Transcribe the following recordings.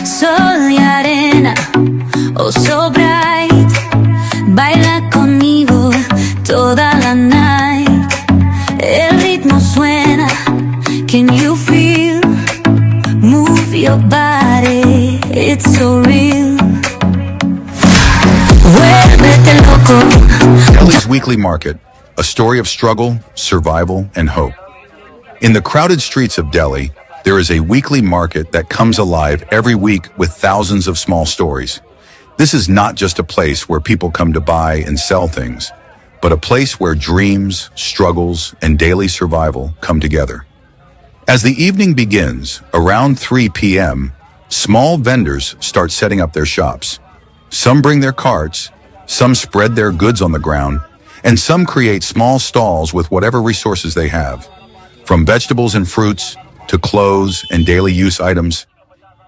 Sol y arena, oh so bright, baila conmigo toda la night. El ritmo suena, can you feel? Move your body, it's so real. Vuélvete loco. Delhi's weekly market, a story of struggle, survival, and hope. In the crowded streets of Delhi, there is a weekly market that comes alive every week with thousands of small stories. This is not just a place where people come to buy and sell things, but a place where dreams, struggles, and daily survival come together. As the evening begins, around 3 p.m., small vendors start setting up their shops. Some bring their carts, some spread their goods on the ground, and some create small stalls with whatever resources they have. From vegetables and fruits to clothes and daily use items,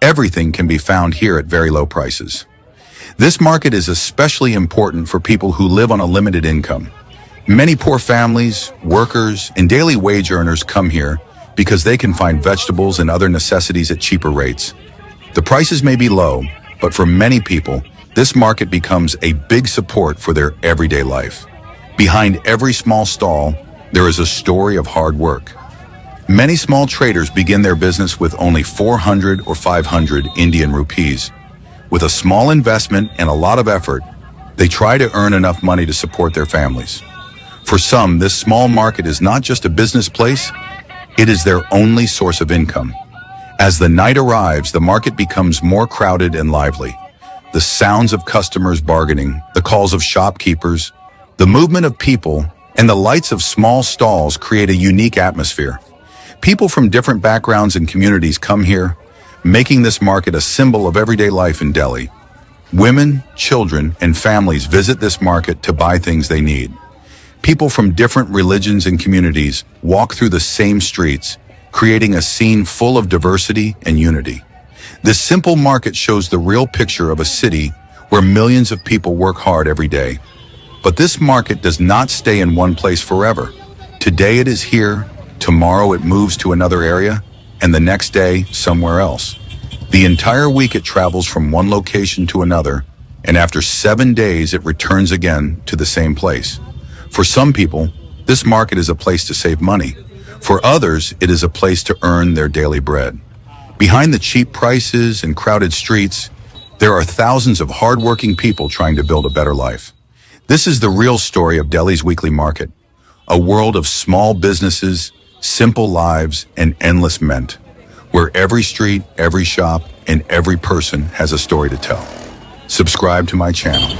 everything can be found here at very low prices. This market is especially important for people who live on a limited income. Many poor families, workers, and daily wage earners come here because they can find vegetables and other necessities at cheaper rates. The prices may be low, but for many people, this market becomes a big support for their everyday life. Behind every small stall, there is a story of hard work. Many small traders begin their business with only 400 or 500 Indian rupees. With a small investment and a lot of effort, they try to earn enough money to support their families. For some, this small market is not just a business place, it is their only source of income. As the night arrives, the market becomes more crowded and lively. The sounds of customers bargaining, the calls of shopkeepers, the movement of people, and the lights of small stalls create a unique atmosphere. People from different backgrounds and communities come here, making this market a symbol of everyday life in Delhi. Women, children, and families visit this market to buy things they need. People from different religions and communities walk through the same streets, creating a scene full of diversity and unity. This simple market shows the real picture of a city where millions of people work hard every day. But this market does not stay in one place forever. Today it is here, tomorrow it moves to another area, and the next day somewhere else. The entire week it travels from one location to another, and after 7 days it returns again to the same place. For some people, this market is a place to save money. For others, it is a place to earn their daily bread. Behind the cheap prices and crowded streets, there are thousands of hardworking people trying to build a better life. This is the real story of Delhi's weekly market, a world of small businesses, simple lives, and endless mint, where every street, every shop, and every person has a story to tell. Subscribe to my channel.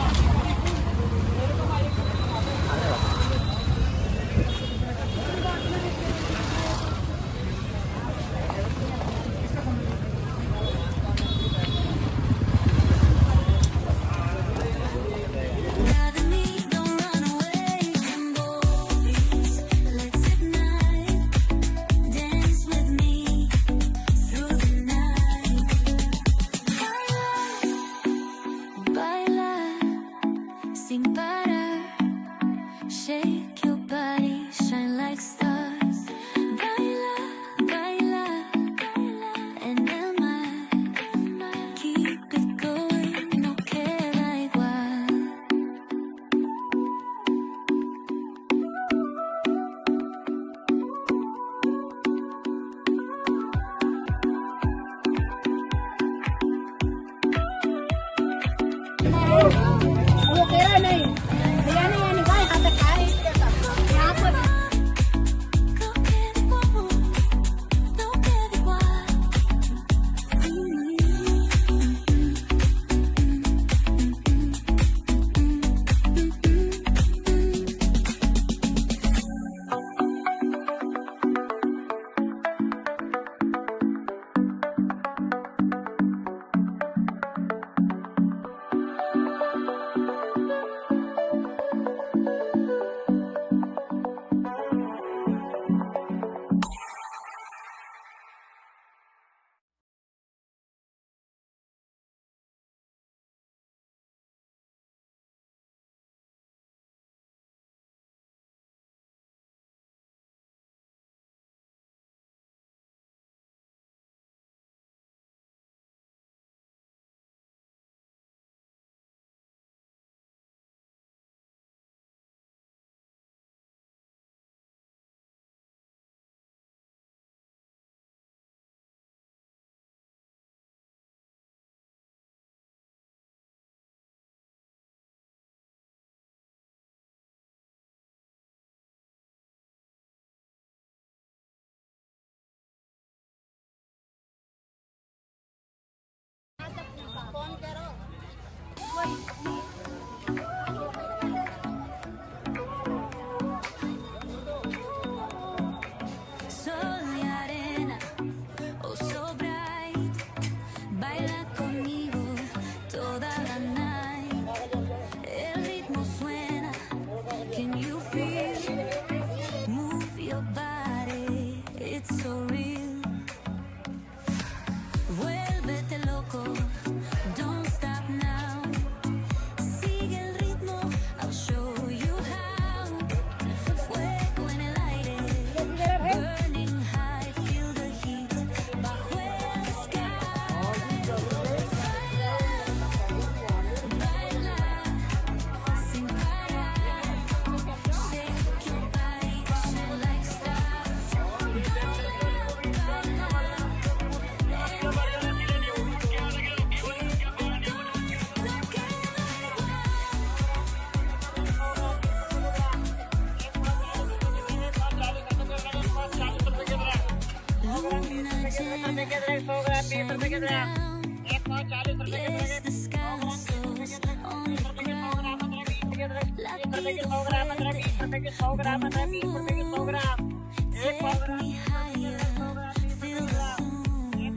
Yes, the sky soars on the ground. Latido fuerte, boom. Take me higher, feel the zoom.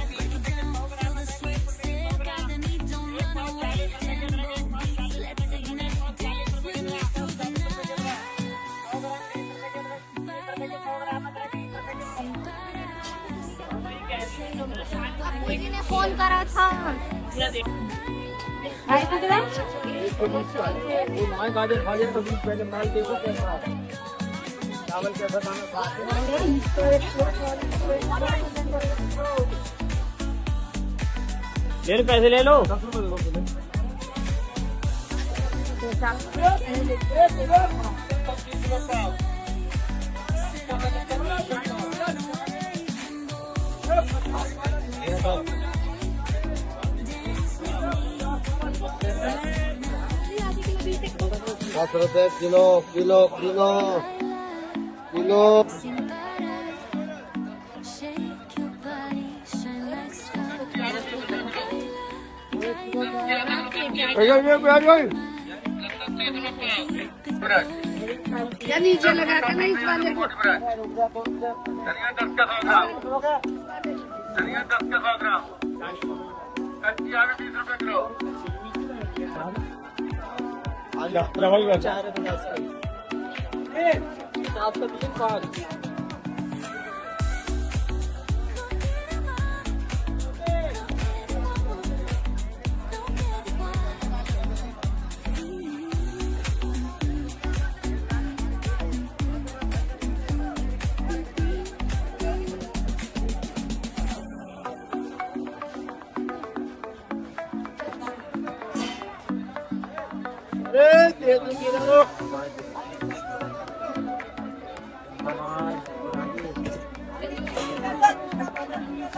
Break it down, feel the sweat, cerca de mí, don't run away. Tempo beats, let's ignite, dance with me through the night. Sin parar, दीदी ने phone करा था चावल कैसा पैसे ले लो kilo kilo kilo kilo sin parar. Shake your body, shine like stars. या नीचे लगा के नहीं इस वाले को धनिया 10 का 100 ग्राम धनिया 10 का 100 ग्राम कच्ची आलू 20 रुपए kilo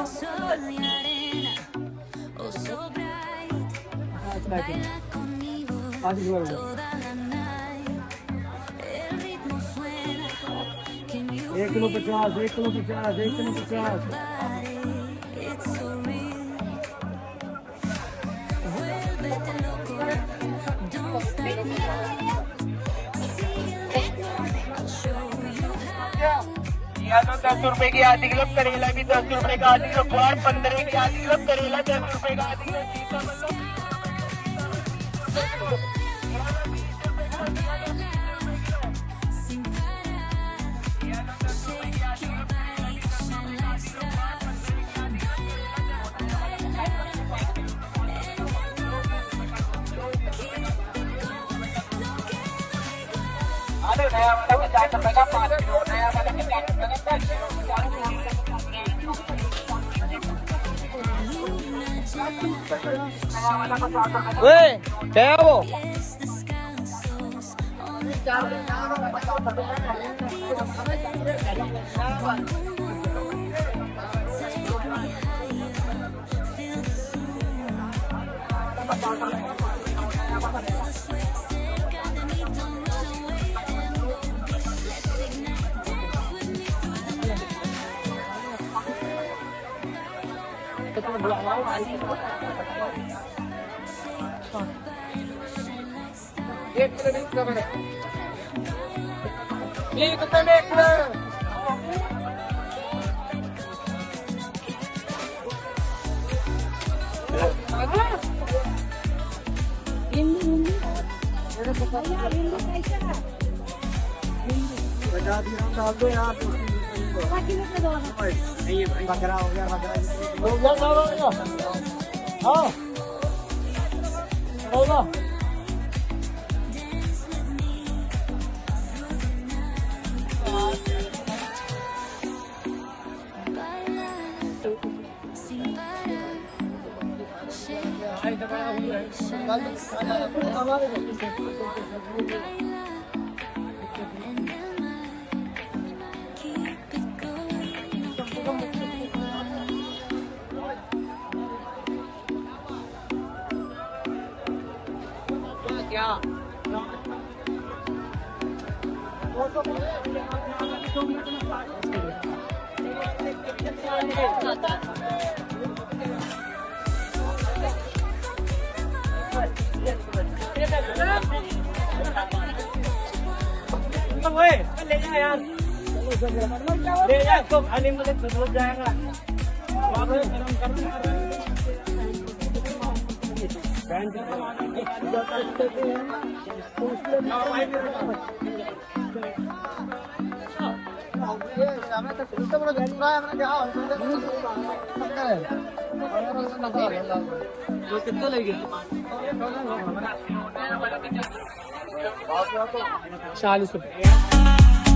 Sol y arena, oh so bright. Baila conmigo toda la night. El ritmo suena. Can you feel kilo 50 1 kilo 50 1 kilo 50 body? It's so real. Vuélvete loco. Don't stop me. I'll show you how. या तो 10 रुपए की आधी kilo करेला भी 10 रुपए का आधी किलो गुआर 15 की आधी किलो करेला 10 रुपए का आधी किलो जीता मतलब Sin parar. Shake your body, shine like stars. अरे नया वाला 50 रुपए का 5 किलो नया वाला 50 रुपए का 10 किलो ओए क्या वो Yes, the sky soars on the डाल दो यहाँ बकरा हो गया बकरा हाँ होगा sin parar. Shake your body, shine like stars. Baila, and the night, keep it going, no queda igual. क्या ले जा यार, ले जा इसको, खाने में तो जाएगा। कितना लेंगे? 40 रुपये।